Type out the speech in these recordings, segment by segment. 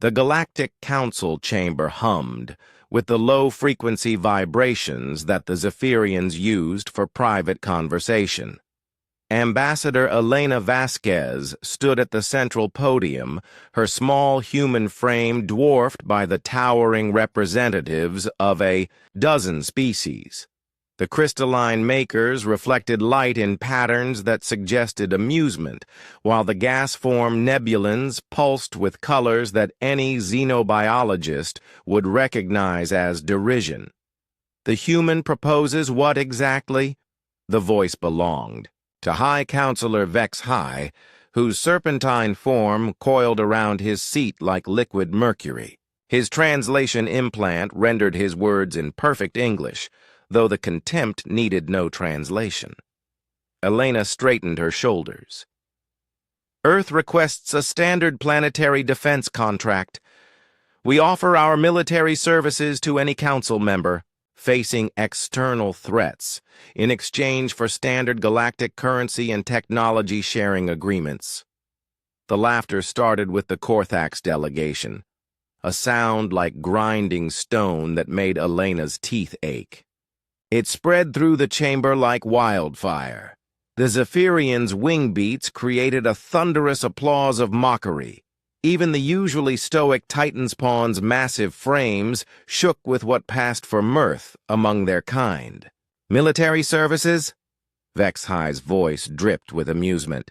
The Galactic Council chamber hummed, with the low-frequency vibrations that the Zephyrians used for private conversation. Ambassador Elena Vasquez stood at the central podium, her small human frame dwarfed by the towering representatives of a dozen species. The crystalline makers reflected light in patterns that suggested amusement, while the gas-form nebulans pulsed with colors that any xenobiologist would recognize as derision. The human proposes what exactly? The voice belonged to High Counselor Vex High, whose serpentine form coiled around his seat like liquid mercury. His translation implant rendered his words in perfect English, though the contempt needed no translation. Elena straightened her shoulders. Earth requests a standard planetary defense contract. We offer our military services to any council member facing external threats in exchange for standard galactic currency and technology sharing agreements. The laughter started with the Korthax delegation, a sound like grinding stone that made Elena's teeth ache. It spread through the chamber like wildfire. The Zephyrians' wing beats created a thunderous applause of mockery. Even the usually stoic Titan Spawn's massive frames shook with what passed for mirth among their kind. Military services? Vex High's voice dripped with amusement.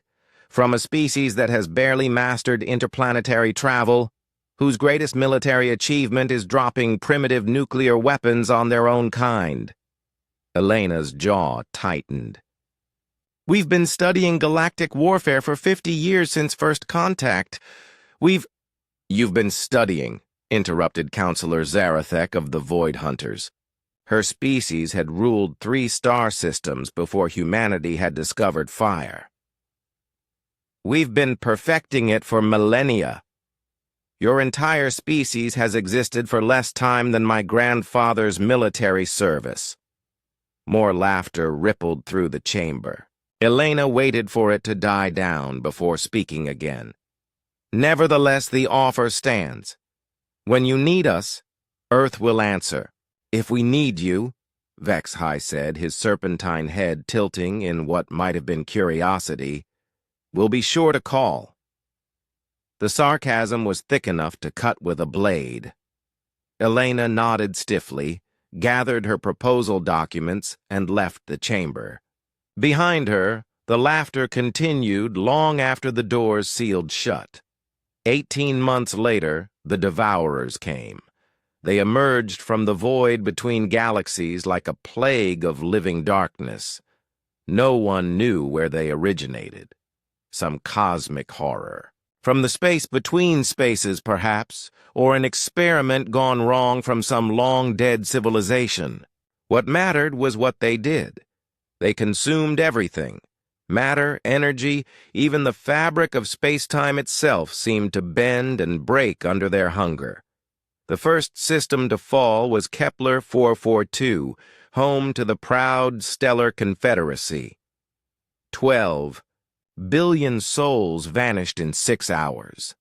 From a species that has barely mastered interplanetary travel, whose greatest military achievement is dropping primitive nuclear weapons on their own kind. Elena's jaw tightened. We've been studying galactic warfare for 50 years since first contact. You've been studying, interrupted Counselor Zarathek of the Void Hunters. Her species had ruled 3 star systems before humanity had discovered fire. We've been perfecting it for millennia. Your entire species has existed for less time than my grandfather's military service. More laughter rippled through the chamber. Elena waited for it to die down before speaking again. Nevertheless, the offer stands. When you need us, Earth will answer. If we need you, Vex High said, his serpentine head tilting in what might have been curiosity, we'll be sure to call. The sarcasm was thick enough to cut with a blade. Elena nodded stiffly, gathered her proposal documents, and left the chamber. Behind her, the laughter continued long after the doors sealed shut. 18 months later, the Devourers came. They emerged from the void between galaxies like a plague of living darkness. No one knew where they originated. Some cosmic horror. From the space between spaces, perhaps, or an experiment gone wrong from some long-dead civilization. What mattered was what they did. They consumed everything. Matter, energy, even the fabric of space-time itself seemed to bend and break under their hunger. The first system to fall was Kepler 442, home to the proud stellar confederacy. 12 billion souls vanished in 6 hours.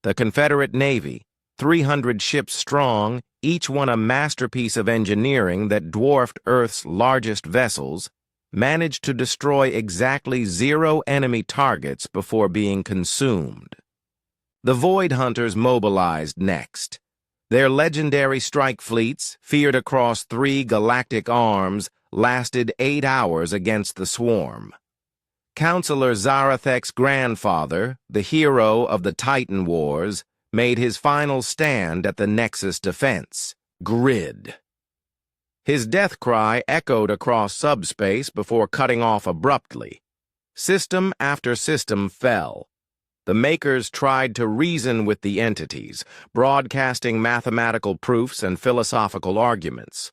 The Confederate Navy, 300 ships strong, each one a masterpiece of engineering that dwarfed Earth's largest vessels, managed to destroy exactly 0 enemy targets before being consumed. The Void Hunters mobilized next. Their legendary strike fleets, feared across 3 galactic arms, lasted 8 hours against the swarm. Counselor Zarathek's grandfather, the hero of the Titan Wars, made his final stand at the Nexus defense, Grid. His death cry echoed across subspace before cutting off abruptly. System after system fell. The Makers tried to reason with the entities, broadcasting mathematical proofs and philosophical arguments.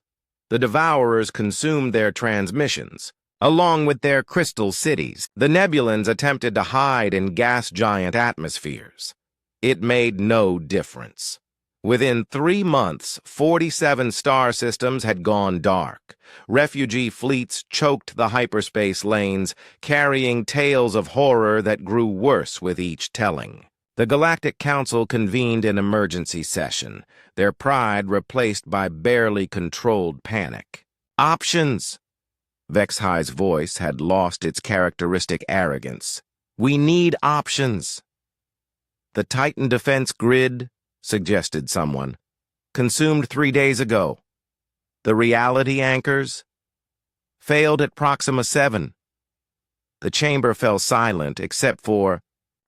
The Devourers consumed their transmissions. Along with their crystal cities, the Nebulans attempted to hide in gas giant atmospheres. It made no difference. Within 3 months, 47 star systems had gone dark. Refugee fleets choked the hyperspace lanes, carrying tales of horror that grew worse with each telling. The Galactic Council convened an emergency session, their pride replaced by barely controlled panic. Options! Vexhi's voice had lost its characteristic arrogance. We need options. The Titan defense grid, suggested someone, consumed 3 days ago. The reality anchors failed at Proxima 7. The chamber fell silent except for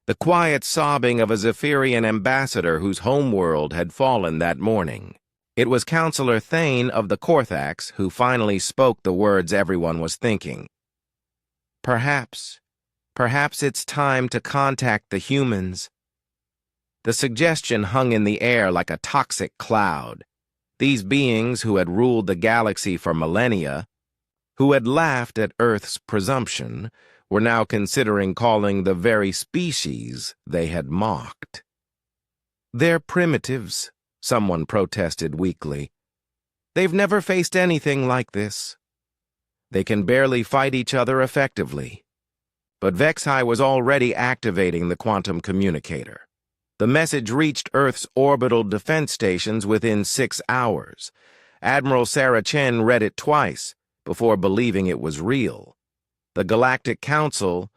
the quiet sobbing of a Zephyrian ambassador whose homeworld had fallen that morning. It was Counselor Thane of the Korthax who finally spoke the words everyone was thinking. Perhaps it's time to contact the humans. The suggestion hung in the air like a toxic cloud. These beings who had ruled the galaxy for millennia, who had laughed at Earth's presumption, were now considering calling the very species they had mocked. They're primitives, someone protested weakly. They've never faced anything like this. They can barely fight each other effectively. But Vexhi was already activating the quantum communicator. The message reached Earth's orbital defense stations within 6 hours. Admiral Sarah Chen read it twice before believing it was real. The Galactic Council,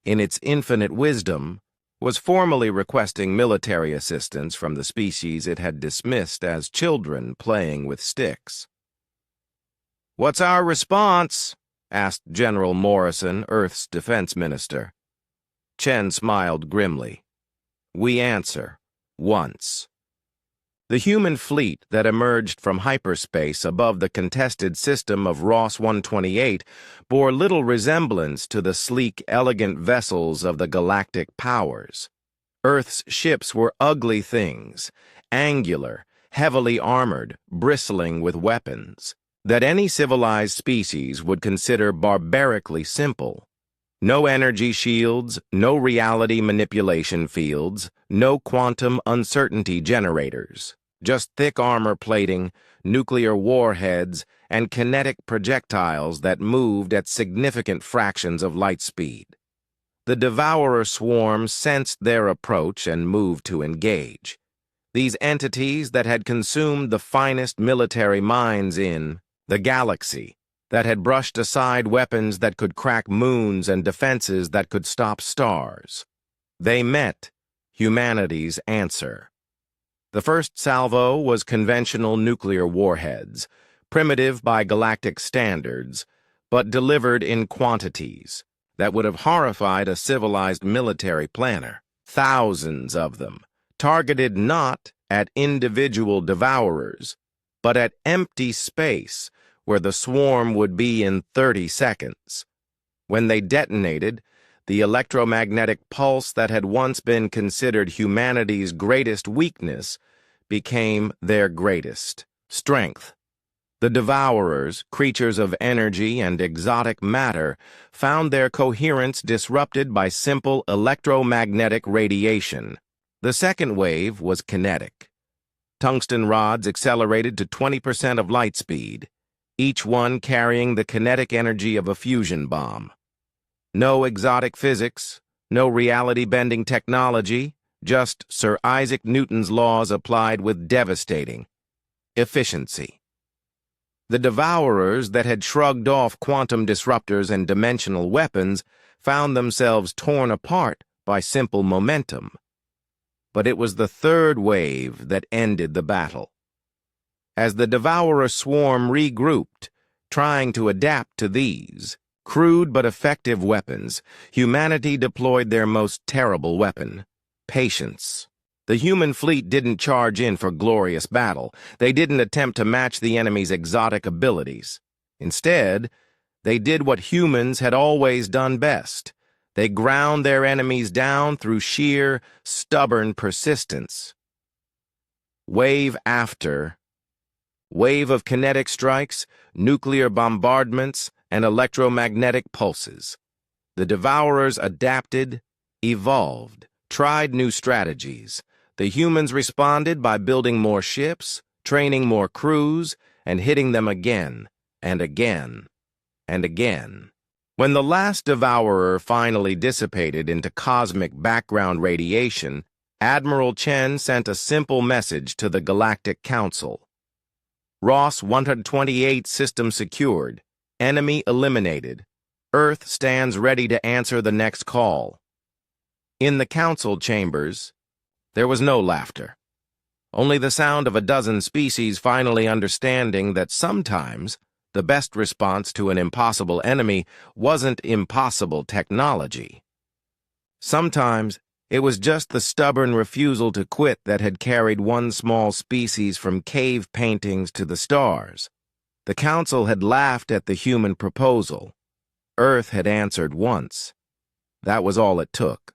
in its infinite wisdom, was formally requesting military assistance from the species it had dismissed as children playing with sticks. "What's our response?" asked General Morrison, Earth's defense minister. Chen smiled grimly. "We answer, once." The human fleet that emerged from hyperspace above the contested system of Ross 128 bore little resemblance to the sleek, elegant vessels of the galactic powers. Earth's ships were ugly things, angular, heavily armored, bristling with weapons, that any civilized species would consider barbarically simple. No energy shields, no reality manipulation fields, no quantum uncertainty generators, just thick armor plating, nuclear warheads, and kinetic projectiles that moved at significant fractions of light speed. The Devourer swarm sensed their approach and moved to engage. These entities that had consumed the finest military minds in the galaxy, that had brushed aside weapons that could crack moons and defenses that could stop stars. They met humanity's answer. The first salvo was conventional nuclear warheads, primitive by galactic standards, but delivered in quantities that would have horrified a civilized military planner. Thousands of them, targeted not at individual devourers, but at empty space, where the swarm would be in 30 seconds. When they detonated, the electromagnetic pulse that had once been considered humanity's greatest weakness became their greatest strength. The Devourers, creatures of energy and exotic matter, found their coherence disrupted by simple electromagnetic radiation. The second wave was kinetic. Tungsten rods accelerated to 20% of light speed, each one carrying the kinetic energy of a fusion bomb. No exotic physics, no reality-bending technology, just Sir Isaac Newton's laws applied with devastating efficiency. The Devourers that had shrugged off quantum disruptors and dimensional weapons found themselves torn apart by simple momentum. But it was the third wave that ended the battle. As the Devourer swarm regrouped, trying to adapt to these crude but effective weapons, humanity deployed their most terrible weapon, patience. The human fleet didn't charge in for glorious battle. They didn't attempt to match the enemy's exotic abilities. Instead, they did what humans had always done best. They ground their enemies down through sheer, stubborn persistence. Wave after wave of kinetic strikes, nuclear bombardments, and electromagnetic pulses. The Devourers adapted, evolved, tried new strategies. The humans responded by building more ships, training more crews, and hitting them again, and again, and again. When the last Devourer finally dissipated into cosmic background radiation, Admiral Chen sent a simple message to the Galactic Council. Ross 128 system secured. Enemy eliminated. Earth stands ready to answer the next call. In the council chambers, there was no laughter. Only the sound of a dozen species finally understanding that sometimes the best response to an impossible enemy wasn't impossible technology. Sometimes it was just the stubborn refusal to quit that had carried one small species from cave paintings to the stars. The council had laughed at the human proposal. Earth had answered once. That was all it took.